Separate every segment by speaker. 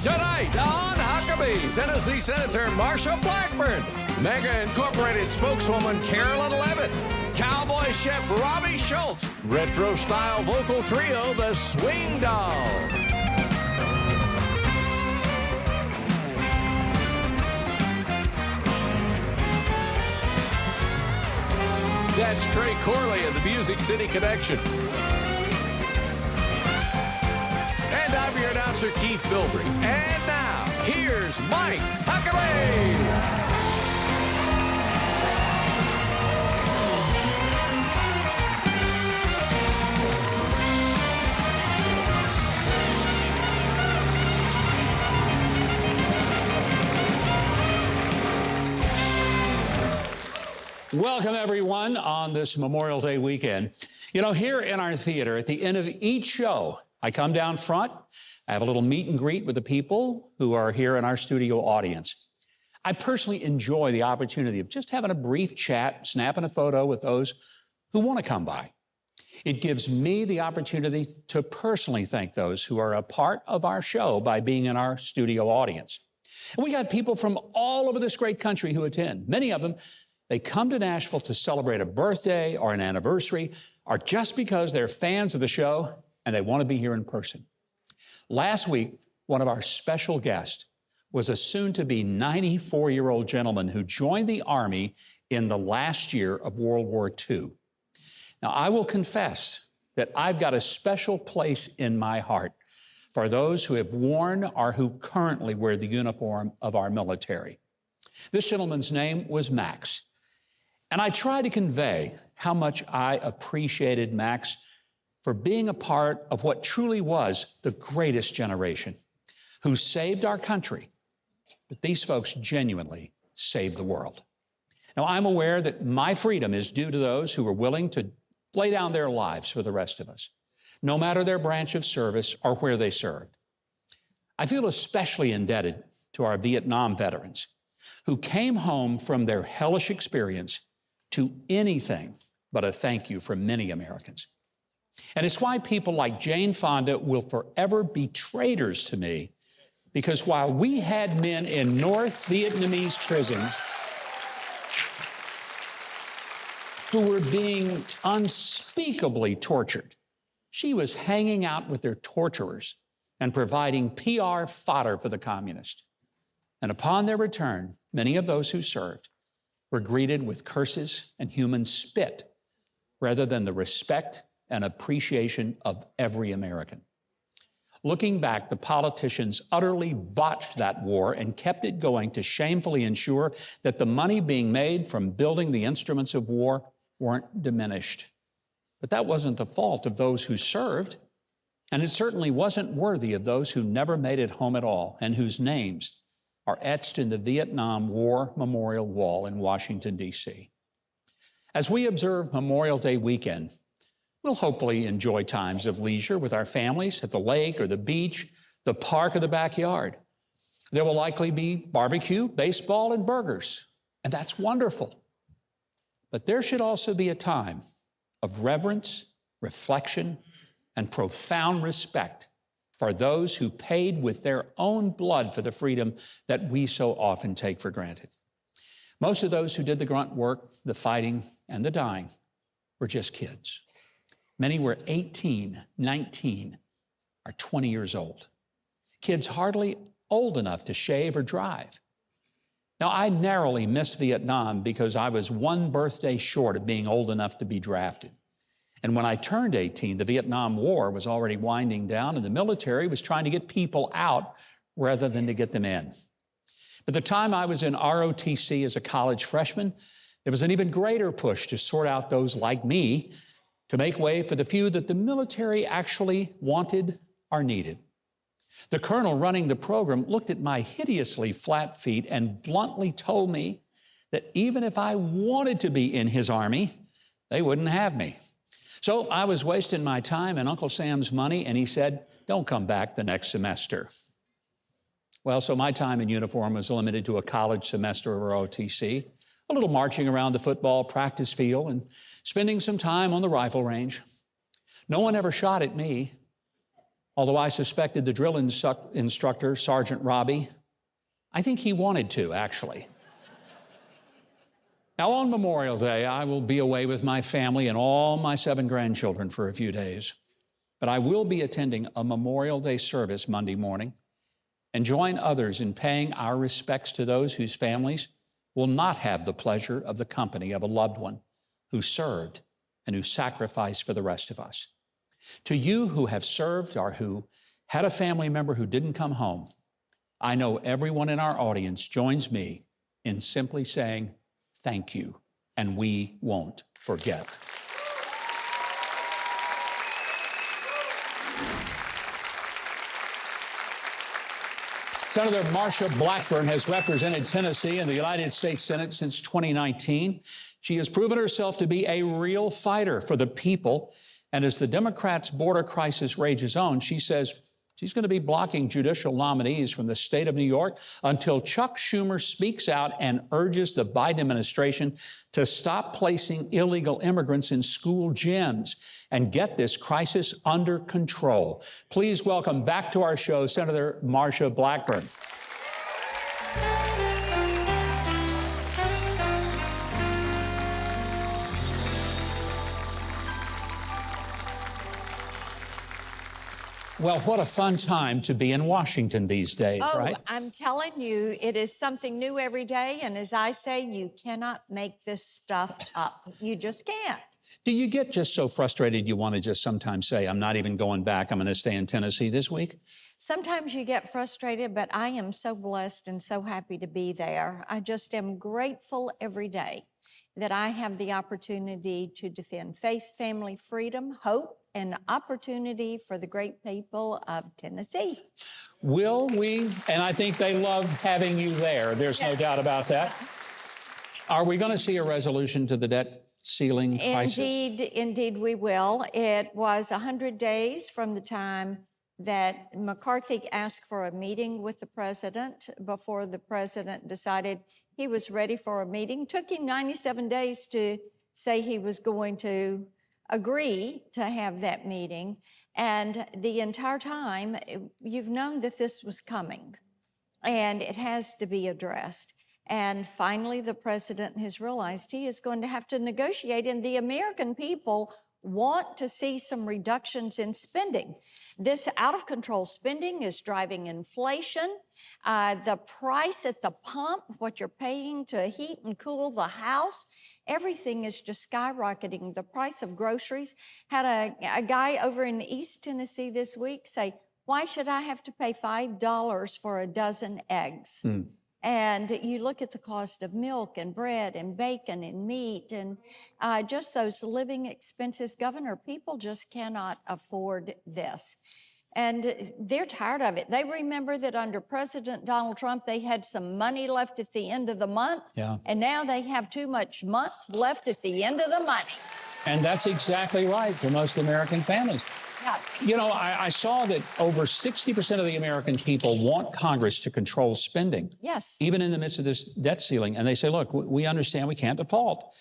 Speaker 1: Tonight on Huckabee, Tennessee Senator Marsha Blackburn, MAGA Incorporated spokeswoman Karoline Leavitt, cowboy chef Robbie Shoults, retro-style vocal trio The Swing Dolls. That's Trey Corley of the Music City Connection. And I'm your announcer, Keith Bilbrey. And now, here's Mike Huckabee.
Speaker 2: Welcome, everyone, on this Memorial Day weekend. You know, here in our theater, at the end of each show, I come down front, I have a little meet and greet with the people who are here in our studio audience. I personally enjoy the opportunity of just having a brief chat, snapping a photo with those who want to come by. It gives me the opportunity to personally thank those who are a part of our show by being in our studio audience. And we got people from all over this great country who attend. Many of them, they come to Nashville to celebrate a birthday or an anniversary, or just because they're fans of the show and they want to be here in person. Last week, one of our special guests was a soon-to-be 94-year-old gentleman who joined the Army in the last year of World War II. Now, I will confess that I've got a special place in my heart for those who have worn or who currently wear the uniform of our military. This gentleman's name was Max. And I try to convey how much I appreciated Max for being a part of what truly was the greatest generation, who saved our country, but these folks genuinely saved the world. Now, I'm aware that my freedom is due to those who are willing to lay down their lives for the rest of us, no matter their branch of service or where they served. I feel especially indebted to our Vietnam veterans who came home from their hellish experience to anything but a thank you from many Americans. And it's why people like Jane Fonda will forever be traitors to me, because while we had men in North Vietnamese prisons who were being unspeakably tortured, she was hanging out with their torturers and providing PR fodder for the communists. And upon their return, many of those who served were greeted with curses and human spit rather than the respect and appreciation of every American. Looking back, the politicians utterly botched that war and kept it going to shamefully ensure that the money being made from building the instruments of war weren't diminished. But that wasn't the fault of those who served, and it certainly wasn't worthy of those who never made it home at all and whose names are etched in the Vietnam War Memorial Wall in Washington, D.C. As we observe Memorial Day weekend, we'll hopefully enjoy times of leisure with our families at the lake or the beach, the park or the backyard. There will likely be barbecue, baseball, and burgers, and that's wonderful. But there should also be a time of reverence, reflection, and profound respect for those who paid with their own blood for the freedom that we so often take for granted. Most of those who did the grunt work, the fighting, and the dying were just kids. Many were 18, 19, or 20 years old. Kids hardly old enough to shave or drive. Now, I narrowly missed Vietnam because I was one birthday short of being old enough to be drafted. And when I turned 18, the Vietnam War was already winding down and the military was trying to get people out rather than to get them in. By the time I was in ROTC as a college freshman, there was an even greater push to sort out those like me to make way for the few that the military actually wanted or needed. The colonel running the program looked at my hideously flat feet and bluntly told me that even if I wanted to be in his army, they wouldn't have me. So I was wasting my time and Uncle Sam's money, and he said, "Don't come back the next semester." Well, so my time in uniform was limited to a college semester of ROTC, a little marching around the football practice field and spending some time on the rifle range. No one ever shot at me. Although I suspected the drill instructor, Sergeant Robbie, I think he wanted to, actually. Now, on Memorial Day, I will be away with my family and all my 7 grandchildren for a few days. But I will be attending a Memorial Day service Monday morning and join others in paying our respects to those whose families will not have the pleasure of the company of a loved one who served and who sacrificed for the rest of us. To you who have served or who had a family member who didn't come home, I know everyone in our audience joins me in simply saying thank you, and we won't forget. Senator Marsha Blackburn has represented Tennessee in the United States Senate since 2019. She has proven herself to be a real fighter for the people. And as the Democrats' border crisis rages on, she says she's going to be blocking judicial nominees from the state of New York until Chuck Schumer speaks out and urges the Biden administration to stop placing illegal immigrants in school gyms and get this crisis under control. Please welcome back to our show, Senator Marsha Blackburn. Well, what a fun time to be in Washington these days, right?
Speaker 3: Oh, I'm telling you, it is something new every day. And as I say, you cannot make this stuff up. You just can't.
Speaker 2: Do you get just so frustrated you want to just sometimes say, I'm not even going back, I'm going to stay in Tennessee this week?
Speaker 3: Sometimes you get frustrated, but I am so blessed and so happy to be there. I just am grateful every day that I have the opportunity to defend faith, family, freedom, hope, and opportunity for the great people of Tennessee.
Speaker 2: Will we? And I think they love having you there. There's no doubt about that. Are we going to see a resolution to the debt ceiling crisis?
Speaker 3: Indeed we will. It was 100 days from the time that McCarthy asked for a meeting with the president before the president decided he was ready for a meeting. Took him 97 days to say he was going to agree to have that meeting. And the entire time, you've known that this was coming and it has to be addressed. And finally, the president has realized he is going to have to negotiate, and the American people want to see some reductions in spending. This out-of-control spending is driving inflation. The price at the pump, what you're paying to heat and cool the house, everything is just skyrocketing. The price of groceries. Had a guy over in East Tennessee this week say, why should I have to pay $5 for a dozen eggs? And you look at the cost of milk and bread and bacon and meat and just those living expenses. Governor, people just cannot afford this. And they're tired of it. They remember that under President Donald Trump, they had some money left at the end of the month. Yeah. And now they have too much month left at the end of the money.
Speaker 2: And that's exactly right for most American families. Yeah. You know, I saw that over 60% of the American people want Congress to control spending.
Speaker 3: Yes.
Speaker 2: Even in the midst of this debt ceiling. And they say, look, we understand we can't default,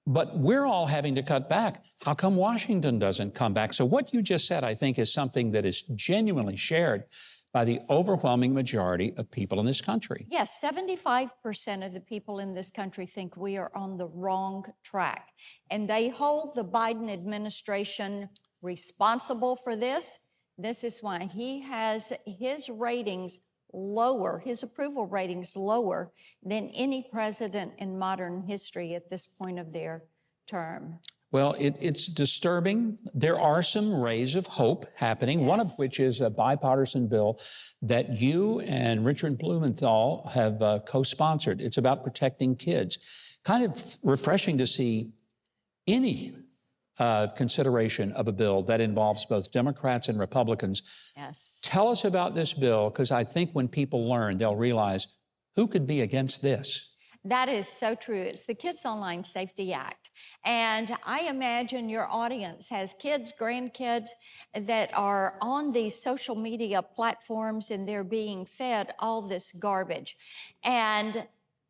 Speaker 2: but we're all having to cut back. How come Washington doesn't come back? So what you just said, I think, is something that is genuinely shared by the overwhelming majority of people in this country.
Speaker 3: Yes, 75% of the people in this country think we are on the wrong track. And they hold the Biden administration responsible for this. This is why he has his ratings lower, his approval ratings lower than any president in modern history at this point of their term.
Speaker 2: Well, it's disturbing. There are some rays of hope happening, yes. One of which is a bipartisan bill that you and Richard Blumenthal have co-sponsored. It's about protecting kids. Kind of refreshing to see any consideration of a bill that involves both Democrats and Republicans.
Speaker 3: Yes. Tell
Speaker 2: us about this bill, because I think when people learn, they'll realize who could be against this.
Speaker 3: That is so true. It's the Kids Online Safety Act. And I imagine your audience has kids, grandkids that are on these social media platforms and they're being fed all this garbage. And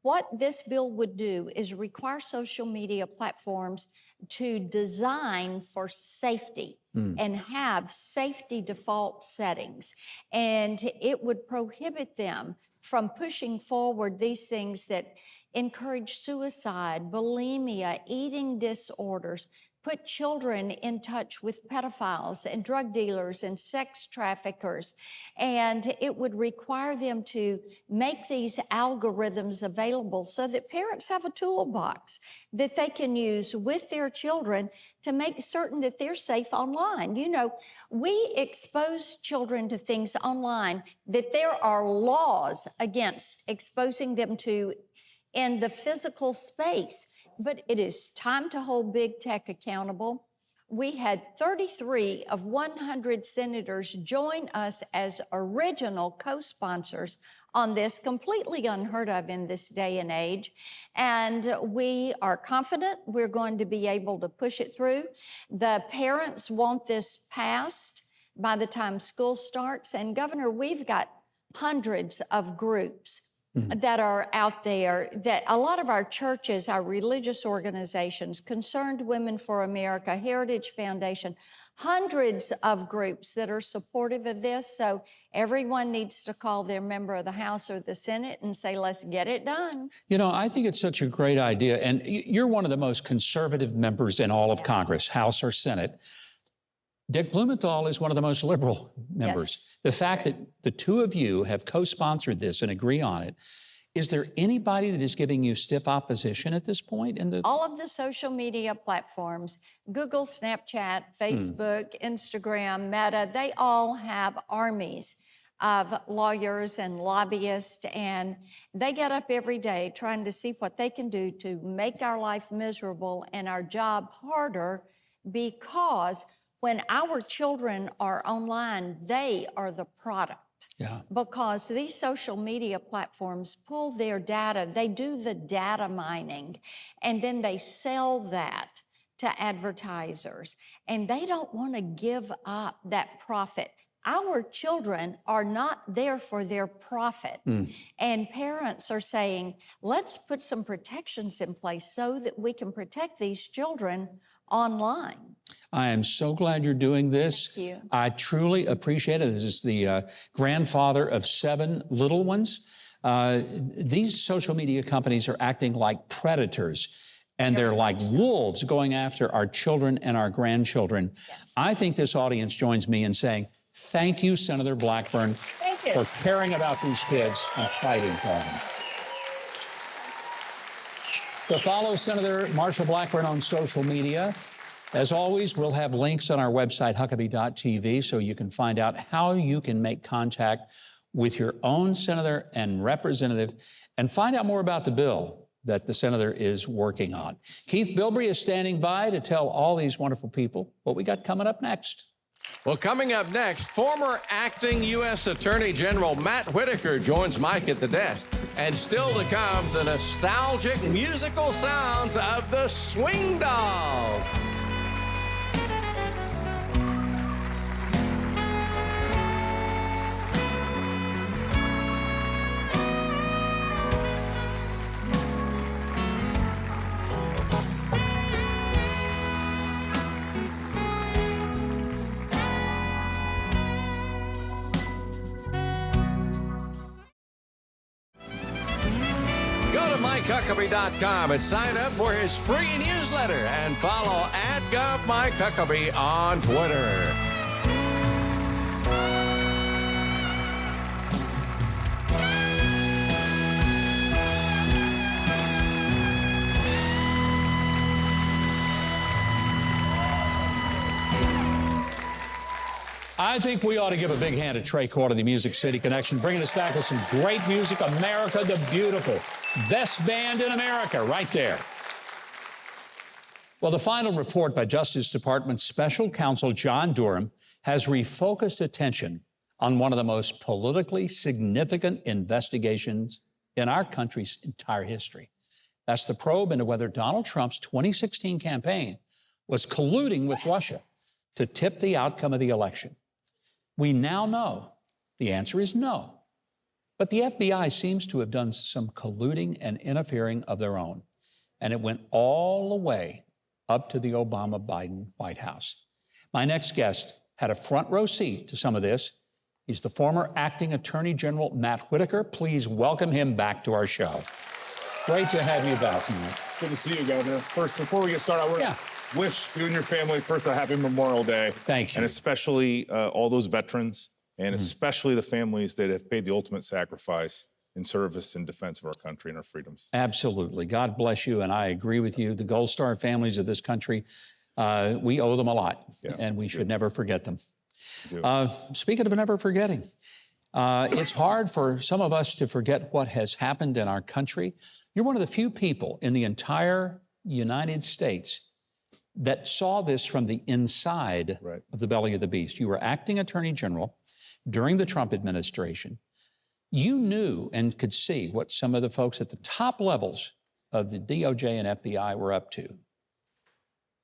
Speaker 3: What this bill would do is require social media platforms to design for safety and have safety default settings. And it would prohibit them from pushing forward these things that encourage suicide, bulimia, eating disorders, put children in touch with pedophiles and drug dealers and sex traffickers. And it would require them to make these algorithms available so that parents have a toolbox that they can use with their children to make certain that they're safe online. You know, we expose children to things online that there are laws against exposing them to in the physical space. But it is time to hold big tech accountable. We had 33 of 100 senators join us as original co-sponsors on this, completely unheard of in this day and age. And we are confident we're going to be able to push it through. The parents want this passed by the time school starts. And Governor, we've got hundreds of groups that are out there, that a lot of our churches, our religious organizations, Concerned Women for America, Heritage Foundation, hundreds of groups that are supportive of this. So everyone needs to call their member of the House or the Senate and say, let's get it done.
Speaker 2: You know, I think it's such a great idea. And you're one of the most conservative members in all of Congress, House or Senate. Dick Blumenthal is one of the most liberal members.
Speaker 3: Yes,
Speaker 2: the fact that the two of you have co-sponsored this and agree on it, is there anybody that is giving you stiff opposition at this point?
Speaker 3: All of the social media platforms, Google, Snapchat, Facebook, Instagram, Meta, they all have armies of lawyers and lobbyists, and they get up every day trying to see what they can do to make our life miserable and our job harder, because when our children are online, they are the product.
Speaker 2: Yeah.
Speaker 3: Because these social media platforms pull their data, they do the data mining, and then they sell that to advertisers. And they don't want to give up that profit. Our children are not there for their profit. And parents are saying, let's put some protections in place so that we can protect these children online.
Speaker 2: I am so glad you're doing this.
Speaker 3: Thank you.
Speaker 2: I truly appreciate it. This is the grandfather of 7 little ones. These social media companies are acting like predators, and they're like wolves going after our children and our grandchildren.
Speaker 3: Yes.
Speaker 2: I think this audience joins me in saying, thank you, Senator Blackburn, for caring about these kids and fighting for them. So follow Senator Marsha Blackburn on social media. As always, we'll have links on our website, Huckabee.tv, so you can find out how you can make contact with your own senator and representative and find out more about the bill that the senator is working on. Keith Bilbrey is standing by to tell all these wonderful people what we got coming up next.
Speaker 1: Well, coming up next, former Acting U.S. Attorney General Matt Whitaker joins Mike at the desk. And still to come, the nostalgic musical sounds of the Swing Dolls. MikeHuckabee.com and sign up for his free newsletter and follow @GovMikeHuckabee on Twitter.
Speaker 2: I think we ought to give a big hand to Trey Corder, the Music City Connection, bringing us back with some great music. America the Beautiful. Best band in America, right there. Well, the final report by Justice Department Special Counsel John Durham has refocused attention on one of the most politically significant investigations in our country's entire history. That's the probe into whether Donald Trump's 2016 campaign was colluding with Russia to tip the outcome of the election. We now know the answer is no. But the FBI seems to have done some colluding and interfering of their own. And it went all the way up to the Obama-Biden White House. My next guest had a front row seat to some of this. He's the former acting Attorney General Matt Whitaker. Please welcome him back to our show. Great to have you back tonight.
Speaker 4: Good to see you, Governor. First, before we get started, I want to wish you and your family first a happy Memorial Day.
Speaker 2: Thank you.
Speaker 4: And especially all those veterans, and especially the families that have paid the ultimate sacrifice in service and defense of our country and our freedoms.
Speaker 2: Absolutely. God bless you, and I agree with you. The Gold Star families of this country, we owe them a lot, and we should never forget them. Speaking of never forgetting, it's hard for some of us to forget what has happened in our country. You're one of the few people in the entire United States that saw this from the inside of the belly of the beast. You were acting Attorney General during the Trump administration. You knew and could see what some of the folks at the top levels of the DOJ and FBI were up to.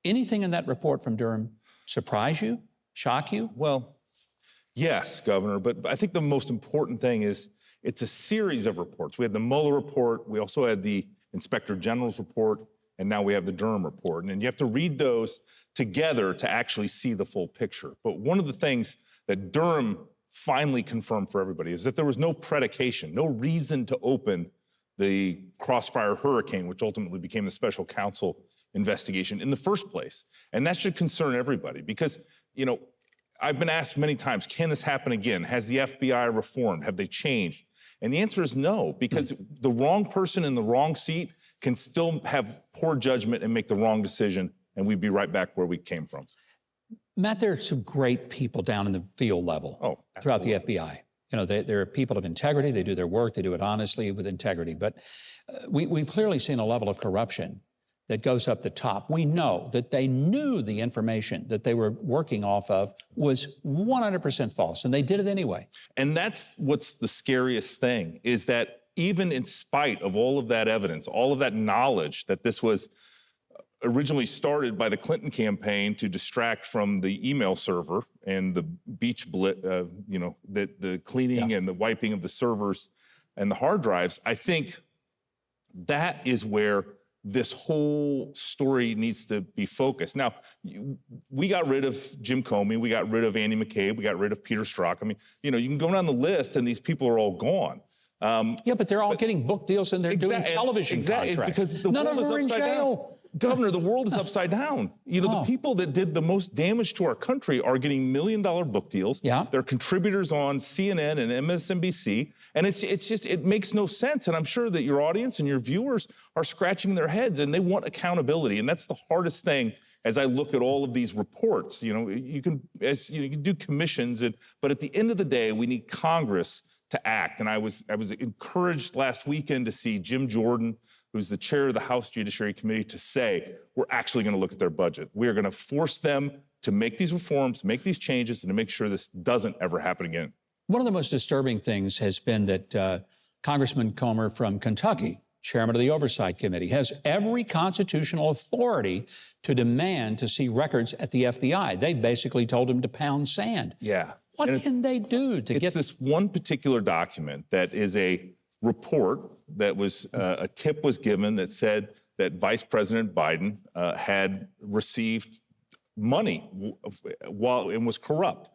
Speaker 2: Anything in that report from Durham surprise you, shock you?
Speaker 4: Well, yes, Governor, but I think the most important thing is it's a series of reports. We had the Mueller report, we also had the Inspector General's report, and now we have the Durham report. And you have to read those together to actually see the full picture. But one of the things that Durham finally confirmed for everybody is that there was no predication, no reason to open the Crossfire Hurricane, which ultimately became the special counsel investigation in the first place. And that should concern everybody because, you know, I've been asked many times, can this happen again? Has the FBI reformed? Have they changed? And the answer is no, because the wrong person in the wrong seat can still have poor judgment and make the wrong decision, and we'd be right back where we came from.
Speaker 2: Matt, there are some great people down in the field level throughout the FBI. You know, they're people of integrity. They do their work. They do it honestly with integrity. But we've clearly seen a level of corruption that goes up the top. We know that they knew the information that they were working off of was 100% false, and they did it anyway.
Speaker 4: And that's what's the scariest thing, is that even in spite of all of that evidence, all of that knowledge that this was originally started by the Clinton campaign to distract from the email server and the beach you know, the cleaning and the wiping of the servers and the hard drives, I think that is where this whole story needs to be focused. Now, we got rid of Jim Comey, we got rid of Andy McCabe, we got rid of Peter Strzok. I mean, you know, you can go down the list and these people are all gone.
Speaker 2: Yeah, but they're all getting book deals and they're doing television contracts.
Speaker 4: Because the
Speaker 2: None
Speaker 4: world
Speaker 2: of them are
Speaker 4: is
Speaker 2: in
Speaker 4: upside
Speaker 2: jail.
Speaker 4: down. Governor, the world is upside down. You know, the people that did the most damage to our country are getting $1 million book deals.
Speaker 2: Yeah.
Speaker 4: They're contributors on CNN and MSNBC. And it's just, it makes no sense. And I'm sure that your audience and your viewers are scratching their heads and they want accountability. And that's the hardest thing as I look at all of these reports. You know, you can do commissions, but at the end of the day, we need Congress to act. And I was encouraged last weekend to see Jim Jordan, who's the chair of the House Judiciary Committee, to say, we're actually going to look at their budget. We are going to force them to make these reforms, make these changes, and to make sure this doesn't ever happen again.
Speaker 2: One of the most disturbing things has been that Congressman Comer from Kentucky, chairman of the Oversight Committee, has every constitutional authority to demand to see records at the FBI. They basically told him to pound sand.
Speaker 4: Yeah.
Speaker 2: What can they do to get
Speaker 4: this one particular document that is a report that was a tip was given that said that Vice President Biden had received money while and was corrupt,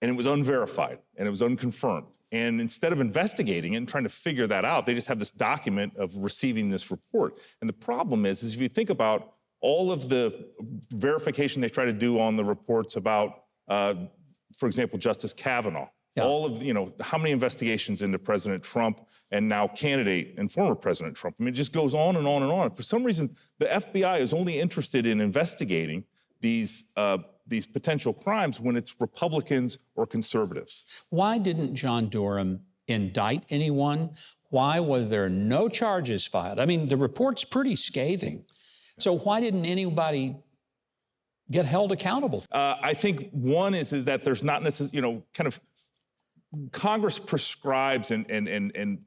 Speaker 4: and it was unverified and it was unconfirmed. And instead of investigating it and trying to figure that out, they just have this document of receiving this report. And the problem is if you think about all of the verification they try to do on the reports about, for example, Justice Kavanaugh, all of, you know, how many investigations into President Trump and now candidate and former President Trump. I mean, it just goes on and on and on. For some reason, the FBI is only interested in investigating these potential crimes when it's Republicans or conservatives.
Speaker 2: Why didn't John Durham indict anyone? Why was there no charges filed? I mean, the report's pretty scathing. So why didn't anybody get held accountable?
Speaker 4: I think one is that there's not necessarily, you know, kind of Congress prescribes and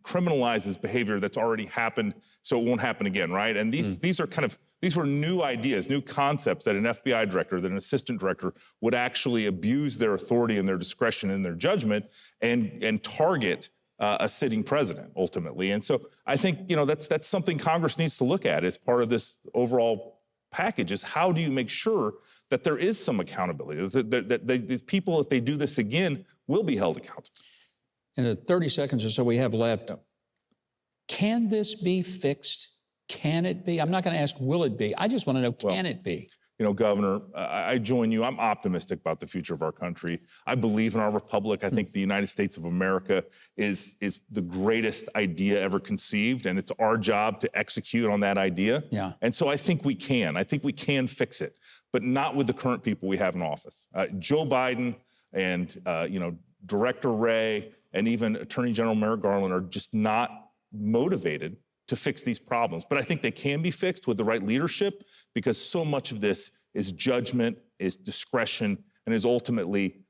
Speaker 4: criminalizes behavior that's already happened so it won't happen again, right? And these are kind of, these were new ideas, new concepts that an FBI director, that an assistant director would actually abuse their authority and their discretion and their judgment and target a sitting president ultimately. And so I think, that's something Congress needs to look at as part of this overall package, is how do you make sure that there is some accountability, that these people, if they do this again, will be held accountable.
Speaker 2: In the 30 seconds or so we have left, can this be fixed? Can it be? I'm not going to ask, will it be? I just want to know, can it be?
Speaker 4: Governor, I join you. I'm optimistic about the future of our country. I believe in our republic. I think the United States of America is the greatest idea ever conceived, and it's our job to execute on that idea.
Speaker 2: Yeah.
Speaker 4: And so I think we can. I think we can fix it, but not with the current people we have in office. Joe Biden and, Director Wray and even Attorney General Merrick Garland are just not motivated to fix these problems. But I think they can be fixed with the right leadership, because so much of this is judgment, is discretion, and is ultimately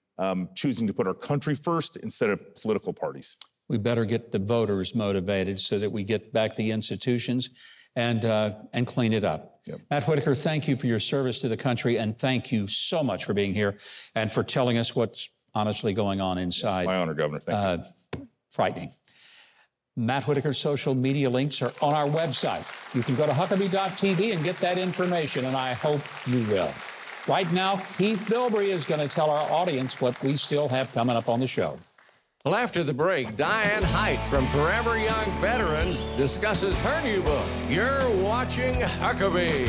Speaker 4: choosing to put our country first instead of political parties.
Speaker 2: We better get the voters motivated so that we get back the institutions and clean it up.
Speaker 4: Yep.
Speaker 2: Matt Whitaker, thank you for your service to the country, and thank you so much for being here and for telling us what's honestly going on inside.
Speaker 4: My honor, Governor. Thank you.
Speaker 2: Frightening. Matt Whitaker's social media links are on our website. You can go to Huckabee.tv and get that information, and I hope you will. Right now, Keith Bilbrey is going to tell our audience what we still have coming up on the show.
Speaker 1: Well, after the break, Diane Hight from Forever Young Veterans discusses her new book, You're Watching Huckabee.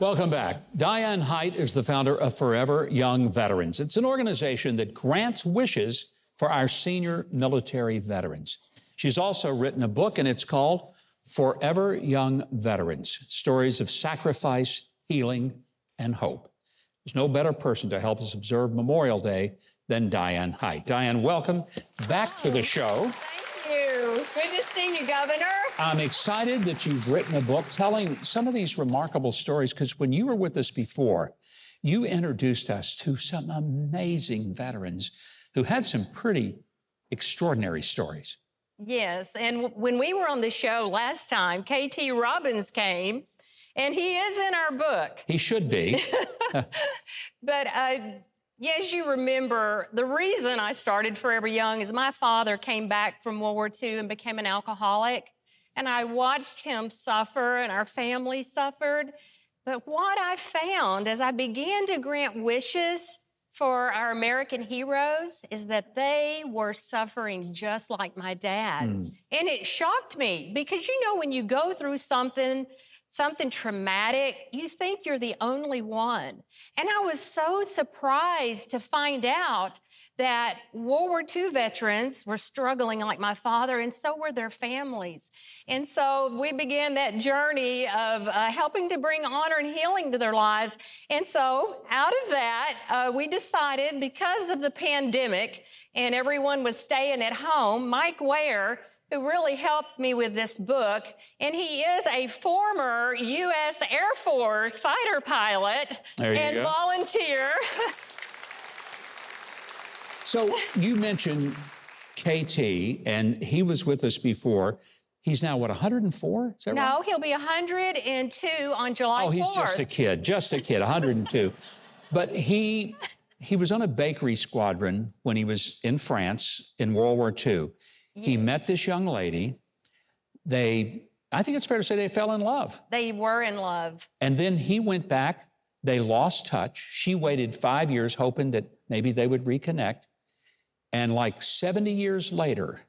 Speaker 2: Welcome back. Diane Hight is the founder of Forever Young Veterans. It's an organization that grants wishes for our senior military veterans. She's also written a book, and it's called Forever Young Veterans, Stories of Sacrifice, Healing, and Hope. There's no better person to help us observe Memorial Day than Diane Hight. Diane, welcome back to the show.
Speaker 5: Thank you. Good to see you, Governor.
Speaker 2: I'm excited that you've written a book telling some of these remarkable stories, because when you were with us before, you introduced us to some amazing veterans who had some pretty extraordinary stories.
Speaker 5: Yes, and when we were on the show last time, KT Robbins came, and he is in our book.
Speaker 2: He should be.
Speaker 5: But as you remember, the reason I started Forever Young is my father came back from World War II and became an alcoholic. And I watched him suffer, and our family suffered. But what I found as I began to grant wishes for our American heroes is that they were suffering just like my dad. And it shocked me, because, when you go through something traumatic, you think you're the only one. And I was so surprised to find out that World War II veterans were struggling like my father, and so were their families. And so we began that journey of helping to bring honor and healing to their lives. And so out of that, we decided, because of the pandemic and everyone was staying at home, Mike Ware, who really helped me with this book, and he is a former U.S. Air Force fighter pilot and volunteer.
Speaker 2: So you mentioned KT, and he was with us before. He's now, 104? Is that right?
Speaker 5: No, he'll be 102 on July 4th.
Speaker 2: Oh, he's just a kid, 102. But he was on a bakery squadron when he was in France in World War II. Yes. He met this young lady. I think it's fair to say they fell in love.
Speaker 5: They were in love.
Speaker 2: And then he went back. They lost touch. She waited 5 years hoping that maybe they would reconnect. And like 70 years later,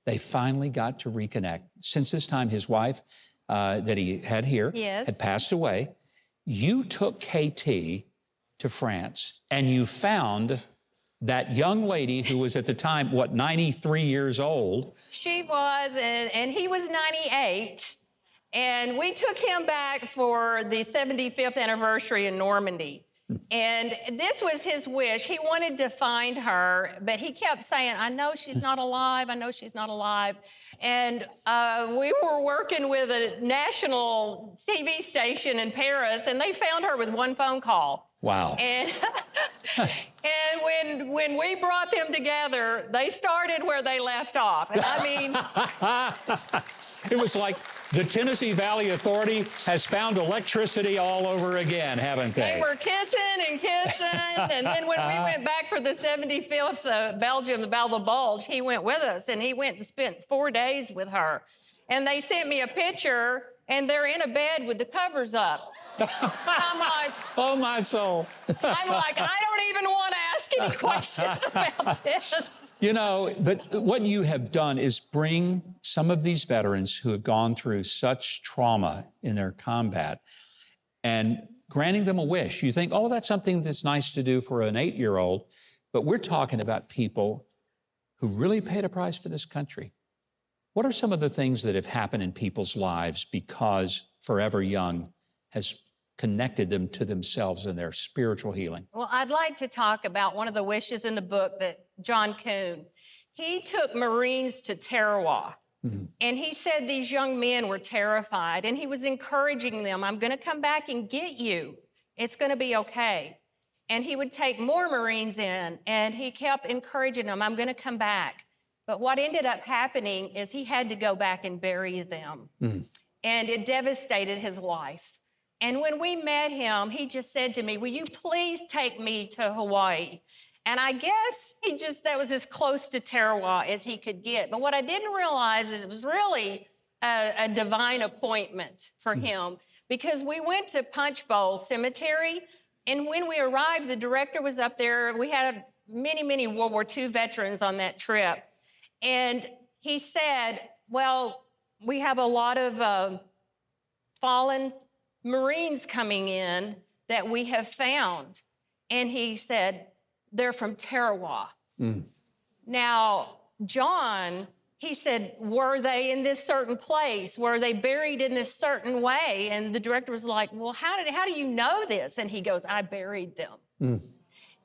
Speaker 2: they finally got to reconnect. Since this time, his wife that he had here had passed away. You took KT to France, and you found that young lady who was at the time, 93 years old?
Speaker 5: She was, and he was 98. And we took him back for the 75th anniversary in Normandy. And this was his wish. He wanted to find her, but he kept saying, I know she's not alive. I know she's not alive. And we were working with a national TV station in Paris, and they found her with one phone call.
Speaker 2: Wow.
Speaker 5: And, and when we brought them together, they started where they left off. And I mean...
Speaker 2: It was like the Tennessee Valley Authority has found electricity all over again, haven't they?
Speaker 5: They were kissing and kissing. And then when we went back for the 75th Belgium, the Battle of the Bulge, he went with us, and he went and spent 4 days with her. And they sent me a picture, and they're in a bed with the covers up. I'm like,
Speaker 2: oh, my soul.
Speaker 5: I'm like, I don't even want to ask any questions about this.
Speaker 2: You know, but what you have done is bring some of these veterans who have gone through such trauma in their combat and granting them a wish. You think, oh, that's something that's nice to do for an 8-year-old, but we're talking about people who really paid a price for this country. What are some of the things that have happened in people's lives because Forever Young has connected them to themselves and their spiritual healing?
Speaker 5: Well, I'd like to talk about one of the wishes in the book that John Kuhn, he took Marines to Tarawa. Mm-hmm. And he said these young men were terrified, and he was encouraging them, I'm going to come back and get you. It's going to be okay. And he would take more Marines in, and he kept encouraging them, I'm going to come back. But what ended up happening is he had to go back and bury them. Mm-hmm. And it devastated his life. And when we met him, he just said to me, will you please take me to Hawaii? And I guess that was as close to Tarawa as he could get. But what I didn't realize is it was really a divine appointment for him, because we went to Punch Bowl Cemetery, and when we arrived, the director was up there. We had many, many World War II veterans on that trip. And he said, well, we have a lot of fallen Marines coming in that we have found. And he said, they're from Tarawa. Mm. Now, John, he said, were they in this certain place? Were they buried in this certain way? And the director was like, well, how do you know this? And he goes, I buried them. Mm.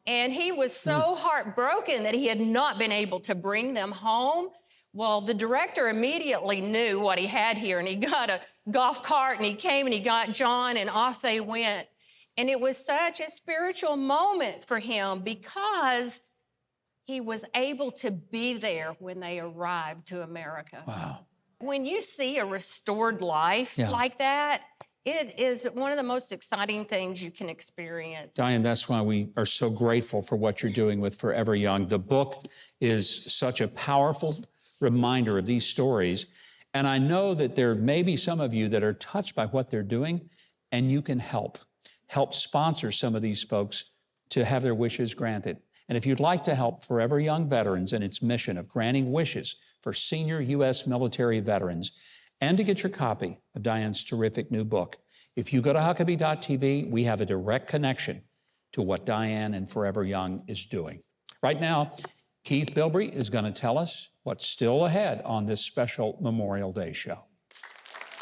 Speaker 5: And he was so heartbroken that he had not been able to bring them home. Well, the director immediately knew what he had here, and he got a golf cart, and he came and he got John, and off they went. And it was such a spiritual moment for him because he was able to be there when they arrived to America. Wow. When you see a restored life like that, it is one of the most exciting things you can experience.
Speaker 2: Diane, that's why we are so grateful for what you're doing with Forever Young. The book is such a powerful reminder of these stories. And I know that there may be some of you that are touched by what they're doing, and you can help sponsor some of these folks to have their wishes granted. And if you'd like to help Forever Young Veterans in its mission of granting wishes for senior U.S. military veterans, and to get your copy of Diane's terrific new book, if you go to Huckabee.tv, we have a direct connection to what Diane and Forever Young is doing. Right now, Keith Bilbrey is going to tell us what's still ahead on this special Memorial Day show.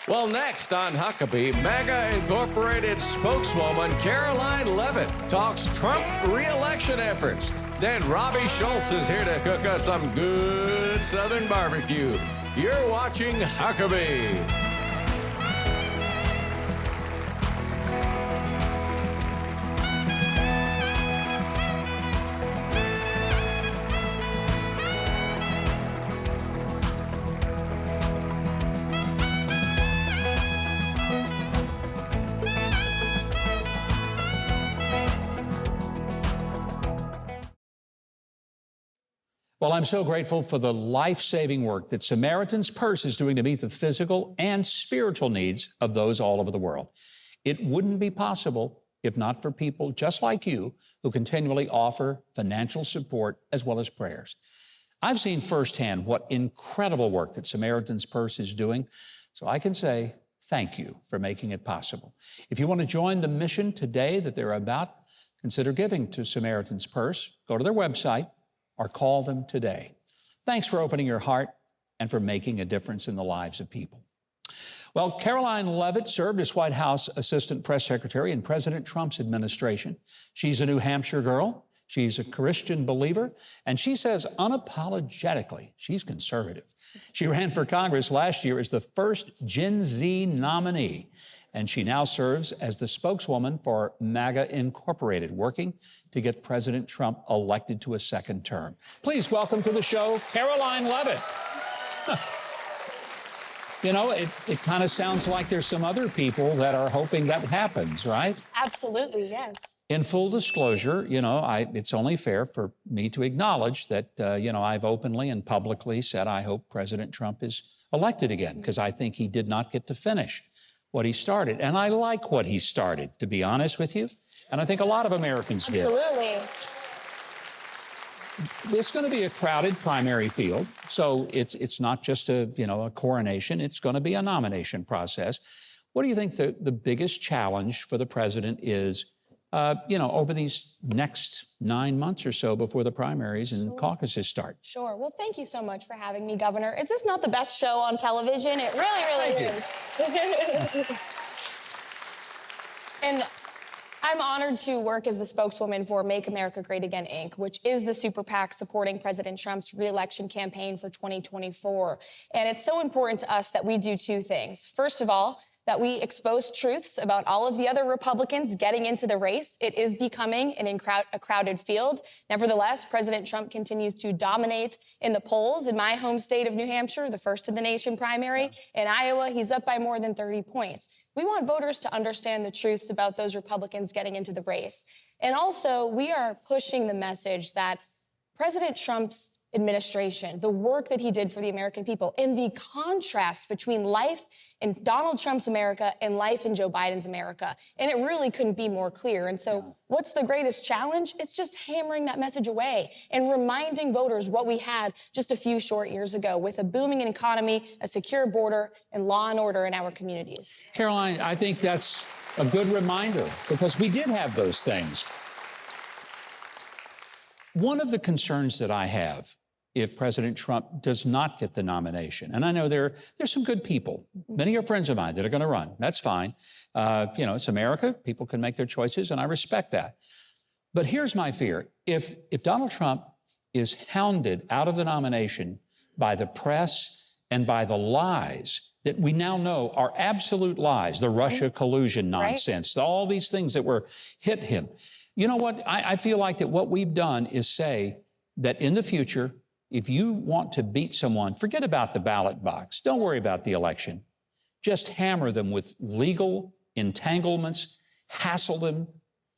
Speaker 1: Well, next on Huckabee, MAGA Incorporated spokeswoman Karoline Leavitt talks Trump re-election efforts. Then Robbie Shoults is here to cook us some good Southern barbecue. You're watching Huckabee.
Speaker 2: Well, I'm so grateful for the life-saving work that Samaritan's Purse is doing to meet the physical and spiritual needs of those all over the world. It wouldn't be possible if not for people just like you who continually offer financial support as well as prayers. I've seen firsthand what incredible work that Samaritan's Purse is doing, so I can say thank you for making it possible. If you want to join the mission today that they're about, consider giving to Samaritan's Purse. Go to their website or call them today. Thanks for opening your heart and for making a difference in the lives of people. Well, Karoline Leavitt served as White House Assistant Press Secretary in President Trump's administration. She's a New Hampshire girl. She's a Christian believer, and she says unapologetically she's conservative. She ran for Congress last year as the first Gen Z nominee, and she now serves as the spokeswoman for MAGA Incorporated, working to get President Trump elected to a second term. Please welcome to the show, Karoline Leavitt. You know, it kind of sounds like there's some other people that are hoping that happens, right?
Speaker 6: Absolutely, yes.
Speaker 2: In full disclosure, you know, it's only fair for me to acknowledge that, you know, I've openly and publicly said I hope President Trump is elected again, because I think he did not get to finish what he started. And I like what he started, to be honest with you. And I think a lot of Americans did.
Speaker 6: Absolutely.
Speaker 2: It's going to be a crowded primary field, so it's not just a coronation. It's going to be a nomination process. What do you think the biggest challenge for the president is, over these next 9 months or so before the primaries and caucuses start?
Speaker 6: Sure. Well, thank you so much for having me, Governor. Is this not the best show on television? It really, really is. And I'm honored to work as the spokeswoman for Make America Great Again, Inc., which is the super PAC supporting President Trump's re-election campaign for 2024. And it's so important to us that we do two things. First of all, that we expose truths about all of the other Republicans getting into the race. It is becoming a crowded field. Nevertheless, President Trump continues to dominate in the polls. In my home state of New Hampshire, the first in the nation primary. In Iowa, he's up by more than 30 points. We want voters to understand the truths about those Republicans getting into the race. And also, we are pushing the message that President Trump's administration, the work that he did for the American people, and the contrast between life in Donald Trump's America and life in Joe Biden's America. And it really couldn't be more clear. And so what's the greatest challenge? It's just hammering that message away and reminding voters what we had just a few short years ago with a booming economy, a secure border, and law and order in our communities.
Speaker 2: Karoline, I think that's a good reminder, because we did have those things. One of the concerns that I have if President Trump does not get the nomination, and I know there's some good people, many are friends of mine that are going to run. That's fine. It's America. People can make their choices, and I respect that. But here's my fear. If Donald Trump is hounded out of the nomination by the press and by the lies that we now know are absolute lies, the Russia collusion nonsense, all these things that were hit him. You know what? I feel like that what we've done is say that in the future, if you want to beat someone, forget about the ballot box. Don't worry about the election. Just hammer them with legal entanglements, hassle them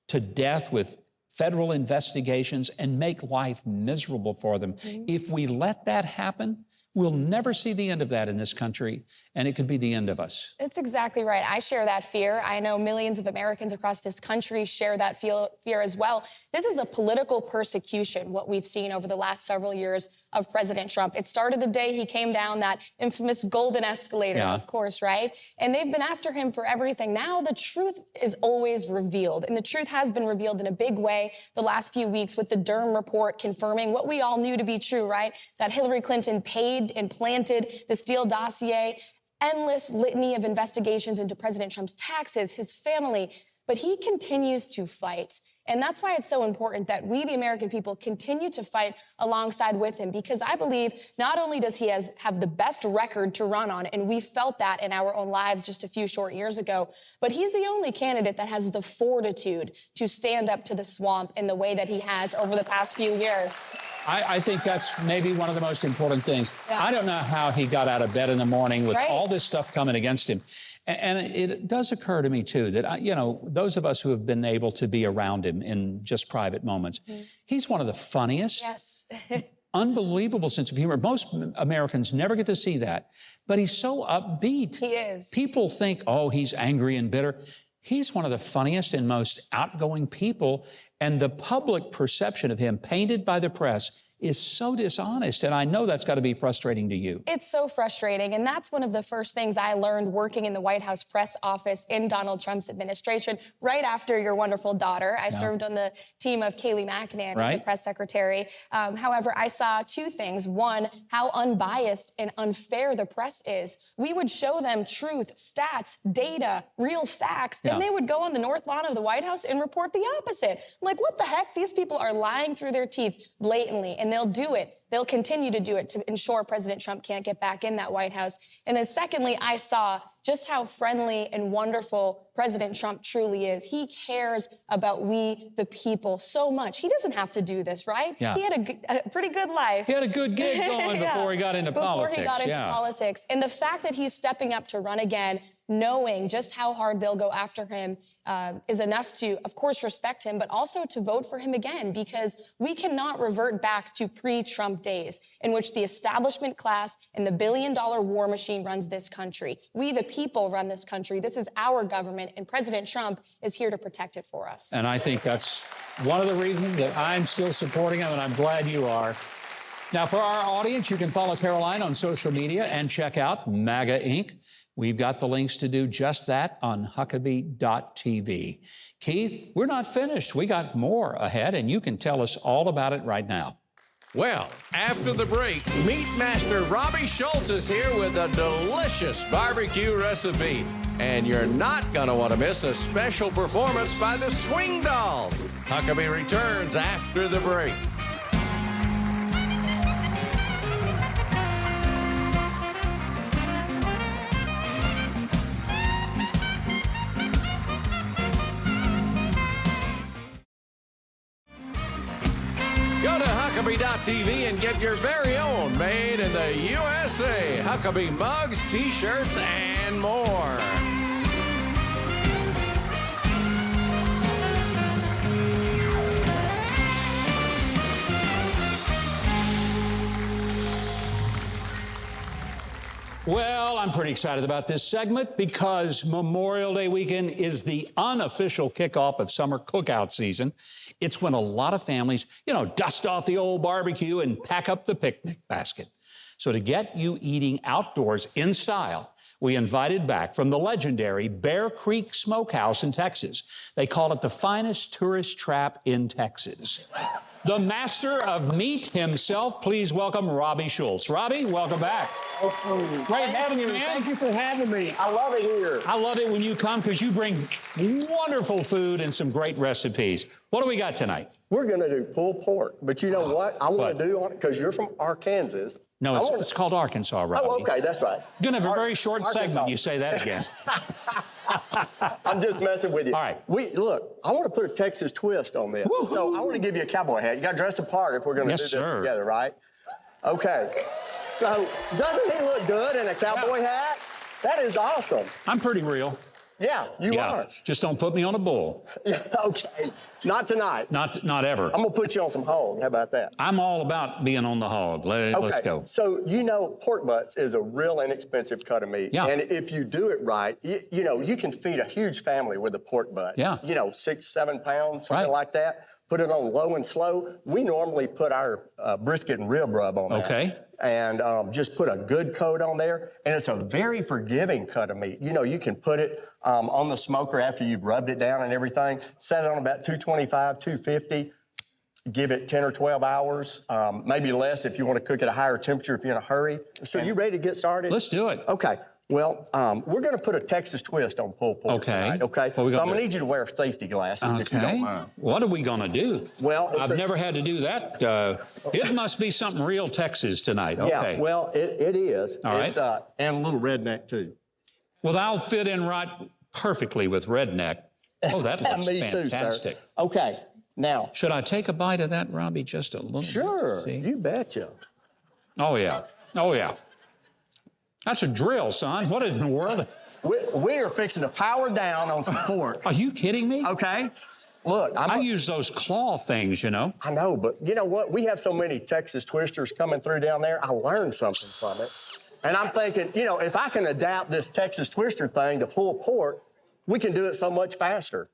Speaker 2: to death with federal investigations, and make life miserable for them. If we let that happen, we'll never see the end of that in this country, and it could be the end of us.
Speaker 6: It's exactly right. I share that fear. I know millions of Americans across this country share that fear as well. This is a political persecution, what we've seen over the last several years of President Trump. It started the day he came down that infamous golden escalator, of course, right? And they've been after him for everything. Now the truth is always revealed, and the truth has been revealed in a big way the last few weeks with the Durham report confirming what we all knew to be true, right? That Hillary Clinton paid and planted the Steele dossier, endless litany of investigations into President Trump's taxes, his family, but he continues to fight. And that's why it's so important that we, the American people, continue to fight alongside with him, because I believe not only does he have the best record to run on, and we felt that in our own lives just a few short years ago, but he's the only candidate that has the fortitude to stand up to the swamp in the way that he has over the past few years.
Speaker 2: I think that's maybe one of the most important things. Yeah. I don't know how he got out of bed in the morning with all this stuff coming against him. And it does occur to me, too, that, those of us who have been able to be around him in just private moments, he's one of the funniest, unbelievable sense of humor. Most Americans never get to see that, but he's so upbeat.
Speaker 6: He is.
Speaker 2: People think, oh, he's angry and bitter. He's one of the funniest and most outgoing people, And the public perception of him painted by the press is so dishonest, and I know that's got to be frustrating to you.
Speaker 6: It's so frustrating, and that's one of the first things I learned working in the White House press office in Donald Trump's administration, right after your wonderful daughter. I served on the team of Kayleigh McEnany, the press secretary. However, I saw two things. One, how unbiased and unfair the press is. We would show them truth, stats, data, real facts, and they would go on the north lawn of the White House and report the opposite. I'm like, what the heck? These people are lying through their teeth blatantly, and they'll do it. They'll continue to do it to ensure President Trump can't get back in that White House. And then secondly, I saw just how friendly and wonderful President Trump truly is. He cares about we, the people, so much. He doesn't have to do this, right?
Speaker 2: Yeah.
Speaker 6: He had a pretty good life.
Speaker 2: He had a good gig going before he got into politics.
Speaker 6: Before he got into politics. And the fact that he's stepping up to run again, knowing just how hard they'll go after him, is enough to, of course, respect him, but also to vote for him again, because we cannot revert back to pre-Trump days in which the establishment class and the billion-dollar war machine runs this country. We, the people, run this country. This is our government, and President Trump is here to protect it for us.
Speaker 2: And I think that's one of the reasons that I'm still supporting him, and I'm glad you are. Now, for our audience, you can follow Karoline on social media and check out MAGA Inc. We've got the links to do just that on Huckabee.tv. Keith, we're not finished. We got more ahead, and you can tell us all about it right now.
Speaker 1: Well, after the break, Meat Master Robbie Shoults is here with a delicious barbecue recipe. And you're not going to want to miss a special performance by the Swing Dolls. Huckabee returns after the break. Go to Huckabee.tv and get your very own made in the USA Huckabee mugs, t-shirts, and more.
Speaker 2: Well, I'm pretty excited about this segment because Memorial Day weekend is the unofficial kickoff of summer cookout season. It's when a lot of families, dust off the old barbecue and pack up the picnic basket. So to get you eating outdoors in style, we invited back from the legendary Bear Creek Smokehouse in Texas. They call it the finest tourist trap in Texas. The master of meat himself, please welcome Robbie Shoults. Robbie, welcome back. Great having you, man.
Speaker 7: Thank you for having me. I love it here.
Speaker 2: I love it when you come because you bring wonderful food and some great recipes. What do we got tonight?
Speaker 7: We're going to do pulled pork, but you know what? I want to do on it because you're from Arkansas.
Speaker 2: No, it's called Arkansas, Robbie.
Speaker 7: Oh, okay, that's right.
Speaker 2: You're going to have a very short segment. You say that again.
Speaker 7: I'm just messing with you.
Speaker 2: All right.
Speaker 7: Look, I want to put a Texas twist on this.
Speaker 2: Woo-hoo.
Speaker 7: So I want to give you a cowboy hat. You got to dress the part if we're going to do this together, right? Okay. So doesn't he look good in a cowboy hat? That is awesome.
Speaker 2: I'm pretty real.
Speaker 7: Yeah, you are.
Speaker 2: Just don't put me on a bull.
Speaker 7: Okay. Not tonight.
Speaker 2: Not ever.
Speaker 7: I'm going to put you on some hog. How about that?
Speaker 2: I'm all about being on the hog. Let's go.
Speaker 7: So, pork butts is a real inexpensive cut of meat.
Speaker 2: Yeah.
Speaker 7: And if you do it right, you can feed a huge family with a pork butt.
Speaker 2: Yeah.
Speaker 7: 6, 7 pounds, something like that. Put it on low and slow. We normally put our brisket and rib rub on that.
Speaker 2: Okay.
Speaker 7: And just put a good coat on there. And it's a very forgiving cut of meat. You can put it on the smoker after you've rubbed it down and everything. Set it on about 225, 250. Give it 10 or 12 hours, maybe less if you want to cook at a higher temperature if you're in a hurry. So you ready to get started?
Speaker 2: Let's do it.
Speaker 7: Okay. Well, we're going to put a Texas twist on pulled pork tonight, okay?
Speaker 2: So I'm
Speaker 7: going to need you to wear safety glasses if you don't mind.
Speaker 2: What are we going to do?
Speaker 7: Well,
Speaker 2: I've never had to do that. It must be something real Texas tonight. Okay.
Speaker 7: Yeah, well, it is.
Speaker 2: All right.
Speaker 7: And a little redneck, too.
Speaker 2: Well, I'll fit in right perfectly with redneck. Oh, that looks
Speaker 7: Me
Speaker 2: fantastic.
Speaker 7: too, sir. Okay, now.
Speaker 2: Should I take a bite of that, Robbie, just a little
Speaker 7: Sure,
Speaker 2: bit?
Speaker 7: you betcha.
Speaker 2: Oh, yeah. Oh, yeah. That's a drill, son. What in the world?
Speaker 7: We are fixing to power down on some pork.
Speaker 2: Are you kidding me?
Speaker 7: Okay. Look,
Speaker 2: I use those claw things,
Speaker 7: I know, but you know what? We have so many Texas twisters coming through down there. I learned something from it. And I'm thinking, if I can adapt this Texas twister thing to pulled pork, we can do it so much faster.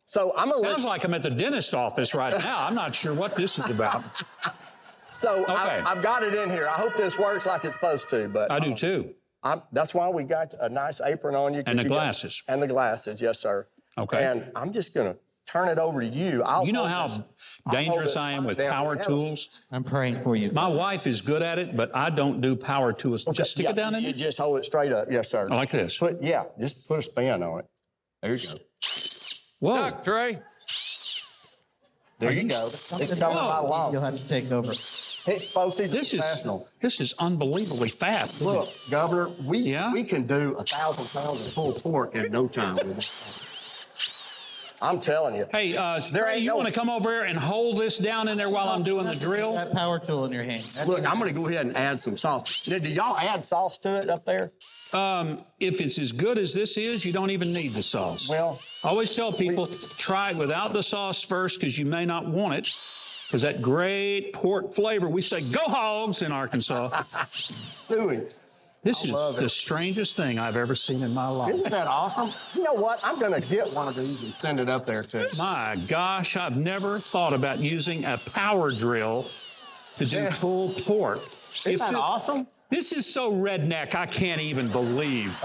Speaker 7: So I'm going to
Speaker 2: Sounds like I'm at the dentist office right now. I'm not sure what this is about.
Speaker 7: So
Speaker 2: Okay.
Speaker 7: I've got it in here. I hope this works like it's supposed to. But
Speaker 2: I do too.
Speaker 7: that's why we got a nice apron on you.
Speaker 2: And the glasses.
Speaker 7: And the glasses, yes, sir.
Speaker 2: Okay.
Speaker 7: And I'm just going to turn it over to you.
Speaker 2: You know how dangerous I am with power tools?
Speaker 8: I'm praying for you.
Speaker 2: My wife is good at it, but I don't do power tools. Just stick it down in
Speaker 7: You
Speaker 2: there?
Speaker 7: just hold it straight up. Yes, sir.
Speaker 2: Like this.
Speaker 7: Just put a spin on it. There you go.
Speaker 2: Whoa.
Speaker 1: Duck tray.
Speaker 7: There you go. It's coming right along.
Speaker 8: You'll have to take over.
Speaker 7: Hey, folks, he's
Speaker 2: This
Speaker 7: professional.
Speaker 2: is unbelievably fast.
Speaker 7: Look, Governor, we
Speaker 2: Yeah?
Speaker 7: can do 1,000 pounds of pulled pork in no time with this. I'm telling you.
Speaker 2: Hey, Trey, you want to come over here and hold this down in there while I'm doing the drill?
Speaker 8: That power tool in your hand.
Speaker 7: Look, I'm going to go ahead and add some sauce. Now, do y'all add sauce to it up there?
Speaker 2: If it's as good as this is, you don't even need the sauce.
Speaker 7: Well,
Speaker 2: I always tell people, try it without the sauce first because you may not want it. Because that great pork flavor, we say, go hogs in Arkansas.
Speaker 7: Suey.
Speaker 2: This is
Speaker 7: love it.
Speaker 2: the strangest thing I've ever seen in my life.
Speaker 7: Isn't that awesome? You know what? I'm going to get one of these and send it up there too.
Speaker 2: My gosh, I've never thought about using a power drill to do pulled pork.
Speaker 7: Isn't that awesome?
Speaker 2: This is so redneck, I can't even believe.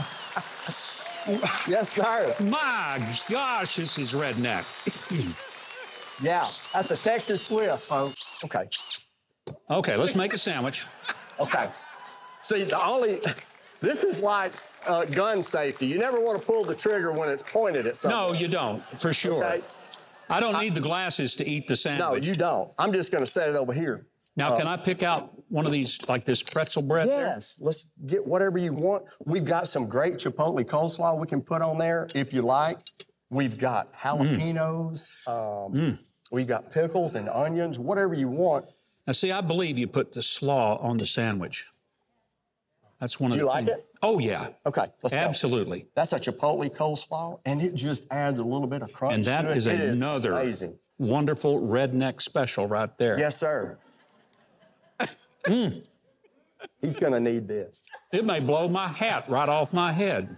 Speaker 7: Yes, sir.
Speaker 2: My gosh, this is redneck.
Speaker 7: Yeah, that's a Texas twist, folks. Okay.
Speaker 2: Okay, let's make a sandwich.
Speaker 7: Okay. See, this is like gun safety. You never want to pull the trigger when it's pointed at something.
Speaker 2: No, you don't, for sure.
Speaker 7: Okay?
Speaker 2: I don't need the glasses to eat the sandwich.
Speaker 7: No, you don't. I'm just going to set it over here.
Speaker 2: Now, can I pick out one of these, like this pretzel bread there?
Speaker 7: Yes, let's get whatever you want. We've got some great Chipotle coleslaw we can put on there if you like. We've got jalapenos. We've got pickles and onions, whatever you want.
Speaker 2: Now, see, I believe you put the slaw on the sandwich. That's one of the
Speaker 7: You like
Speaker 2: things.
Speaker 7: it?
Speaker 2: Oh, yeah.
Speaker 7: Okay, let's go.
Speaker 2: Absolutely.
Speaker 7: That's a Chipotle coleslaw, and it just adds a little bit of crunch
Speaker 2: And
Speaker 7: to
Speaker 2: that
Speaker 7: it.
Speaker 2: is
Speaker 7: It
Speaker 2: another
Speaker 7: amazing.
Speaker 2: wonderful redneck special right there.
Speaker 7: Yes, sir. He's going to need this.
Speaker 2: It may blow my hat right off my head.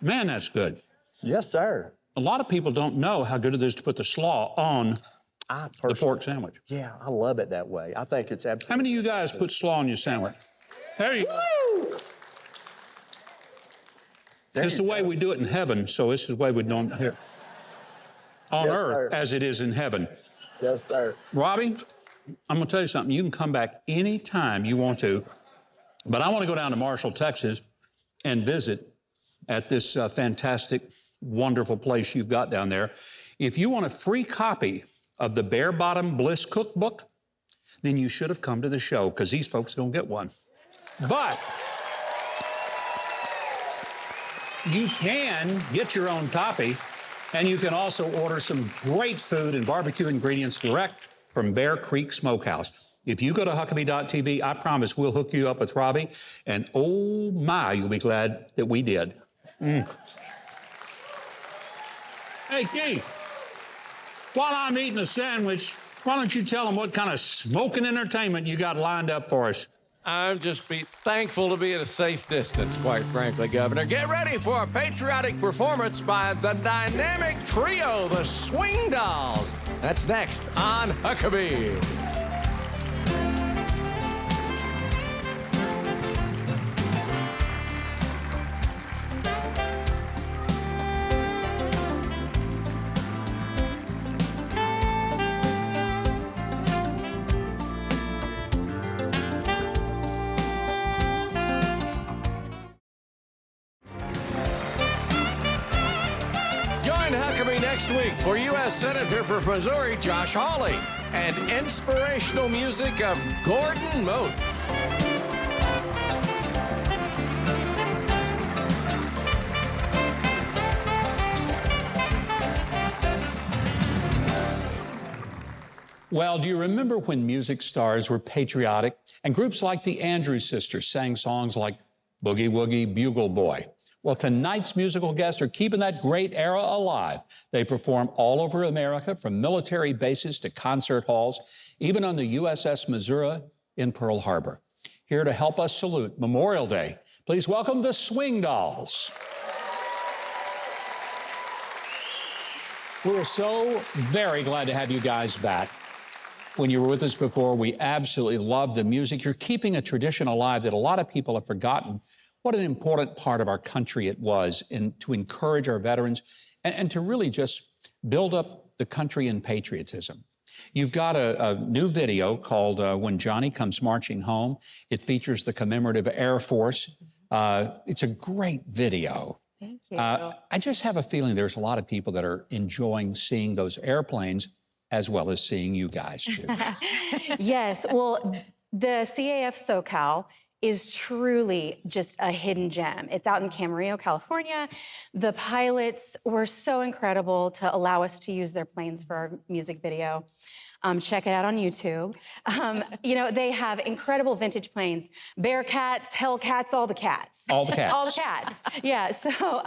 Speaker 2: Man, that's good.
Speaker 7: Yes, sir.
Speaker 2: A lot of people don't know how good it is to put the slaw on the pork sandwich.
Speaker 7: Yeah, I love it that way. I think it's absolutely.
Speaker 2: How many of you guys put slaw on your sandwich? There you go. It's the way we do it in heaven, so this is the way we do it here. On
Speaker 7: Yes,
Speaker 2: earth
Speaker 7: sir.
Speaker 2: as it is in heaven.
Speaker 7: Yes, sir.
Speaker 2: Robbie, I'm going to tell you something. You can come back anytime you want to, but I want to go down to Marshall, Texas, and visit at this fantastic, wonderful place you've got down there. If you want a free copy of the Bare Bottom Bliss Cookbook, then you should have come to the show because these folks don't get one. But you can get your own copy, and you can also order some great food and barbecue ingredients direct from Bear Creek Smokehouse. If you go to Huckabee.tv, I promise we'll hook you up with Robbie, and oh my, you'll be glad that we did. Hey, Keith, while I'm eating a sandwich, why don't you tell them what kind of smoking entertainment you got lined up for us?
Speaker 1: I'm just thankful to be at a safe distance, quite frankly, Governor. Get ready for a patriotic performance by the dynamic trio, the Swing Dolls. That's next on Huckabee. Join Huckabee next week for U.S. Senator for Missouri, Josh Hawley, and inspirational music of Gordon Mote.
Speaker 2: Well, do you remember when music stars were patriotic and groups like the Andrews Sisters sang songs like Boogie Woogie Bugle Boy? Well, tonight's musical guests are keeping that great era alive. They perform all over America, from military bases to concert halls, even on the USS Missouri in Pearl Harbor. Here to help us salute Memorial Day, please welcome the Swing Dolls. We're so very glad to have you guys back. When you were with us before, we absolutely love the music. You're keeping a tradition alive that a lot of people have forgotten. What an important part of our country it was to encourage our veterans and to really just build up the country in patriotism. You've got a new video called When Johnny Comes Marching Home. It features the commemorative Air Force. It's a great video.
Speaker 9: Thank you.
Speaker 2: I just have a feeling there's a lot of people that are enjoying seeing those airplanes as well as seeing you guys too.
Speaker 9: Yes, well, the CAF SoCal is truly just a hidden gem. It's out in Camarillo, California. The pilots were so incredible to allow us to use their planes for our music video. Check it out on YouTube. You know, they have incredible vintage planes, Bearcats, Hellcats, all the cats.
Speaker 2: All the cats.
Speaker 9: All the cats, yeah. So,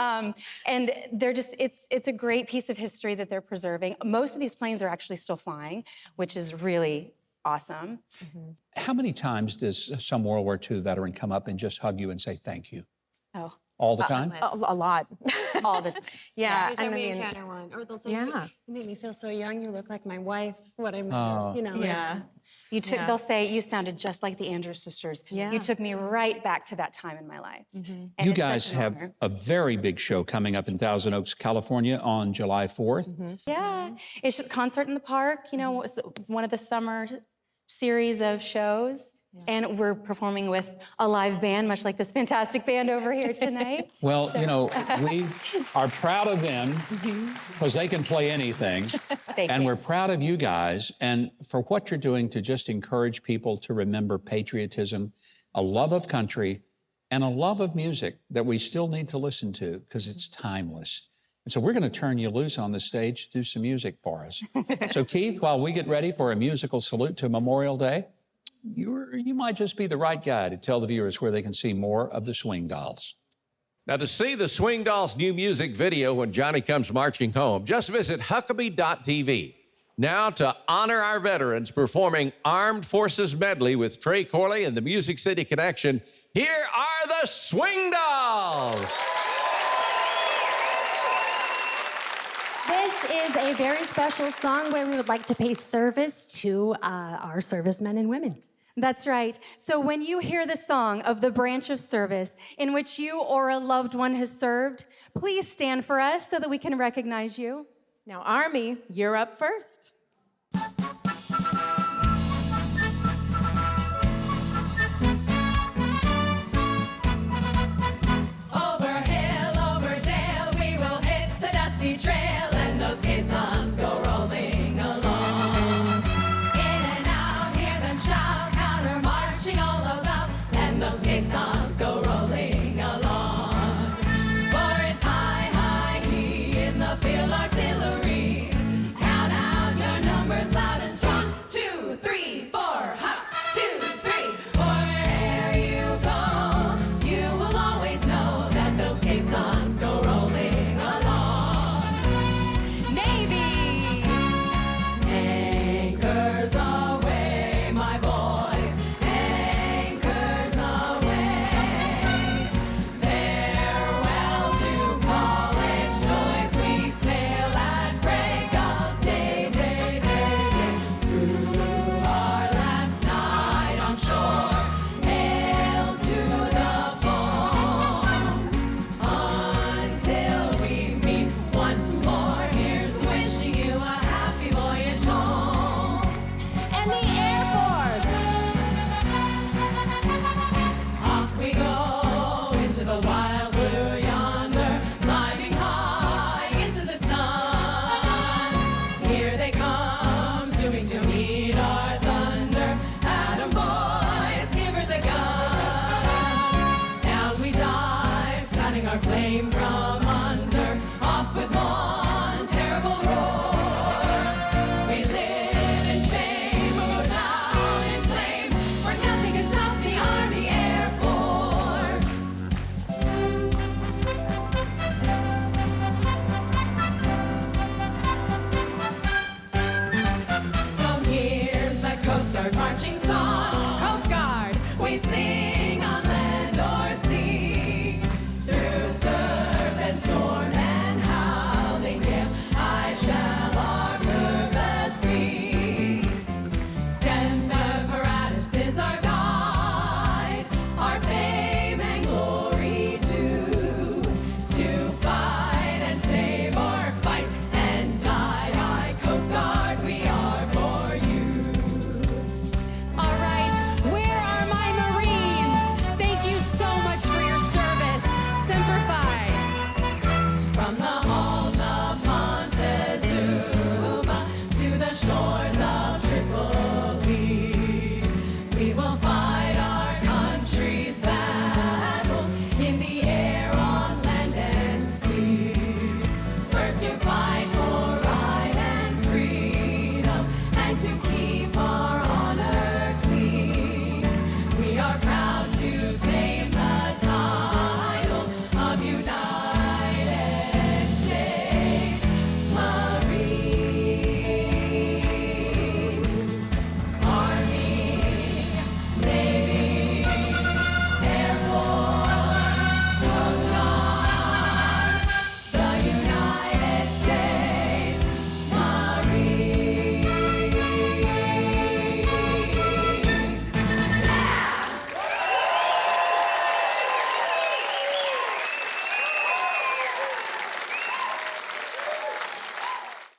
Speaker 9: and they're just, it's a great piece of history that they're preserving. Most of these planes are actually still flying, which is really awesome.
Speaker 2: How many times does some World War II veteran come up and just hug you and say thank you?
Speaker 9: Oh.
Speaker 2: All the time?
Speaker 10: A lot.
Speaker 9: All the time.
Speaker 10: Yeah,
Speaker 5: Every time we encounter one. Or they'll say, you make me feel so young, you look like my wife. What am I? You know,
Speaker 10: Yeah.
Speaker 9: You took, they'll say, you sounded just like the Andrews sisters.
Speaker 10: Yeah.
Speaker 9: You took me right back to that time in my life. And
Speaker 2: You
Speaker 9: it's
Speaker 2: guys
Speaker 9: such an
Speaker 2: have
Speaker 9: honor.
Speaker 2: a very big show coming up in Thousand Oaks, California on July 4th.
Speaker 9: Yeah, it's just concert in the park, you know, it's one of the summer series of shows. And we're performing with a live band, much like this fantastic band over here tonight.
Speaker 2: Well, you know, we are proud of them because they can play anything. And we're proud of you guys and for what you're doing to just encourage people to remember patriotism, a love of country, and a love of music that we still need to listen to because it's timeless. And so we're going to turn you loose on the stage to do some music for us. So Keith, while we get ready for a musical salute to Memorial Day, you might just be the right guy to tell the viewers where they can see more of the Swing Dolls.
Speaker 1: Now, to see the Swing Dolls' new music video, When Johnny Comes Marching Home, just visit Huckabee.tv. Now, to honor our veterans performing Armed Forces Medley with Trey Corley and the Music City Connection, here are the Swing Dolls.
Speaker 11: This is a very special song where we would like to pay service to our servicemen and women.
Speaker 9: That's right. So when you hear the song of the branch of service in which you or a loved one has served, please stand for us so that we can recognize you.
Speaker 10: Now, Army, you're up first.
Speaker 5: Over hill, over dale, we will hit the dusty trail, and those caissons go rolling along. In and out, hear them shout, counter marching all about, and those caissons go rolling along. For it's high, high, he in the field artillery. Count out your numbers loud and strong. 2, 3, 4, hop, 2, 3. Wherever you go, you will always know that those caissons go rolling along. Navy, anchors away, my boys, anchors away. Farewell to college toys, we sail at break of day, day, day, day. Through our last night on shore, hail to the foam. Until we meet once more, here's wishing you a happy voyage home. And the Air Force! Off we go into the wild blue yonder, climbing high into the sun. Here they come, zooming to meet our thunder. Atom boys, give her the gun. Down we dive, starting our flame from under. Off with more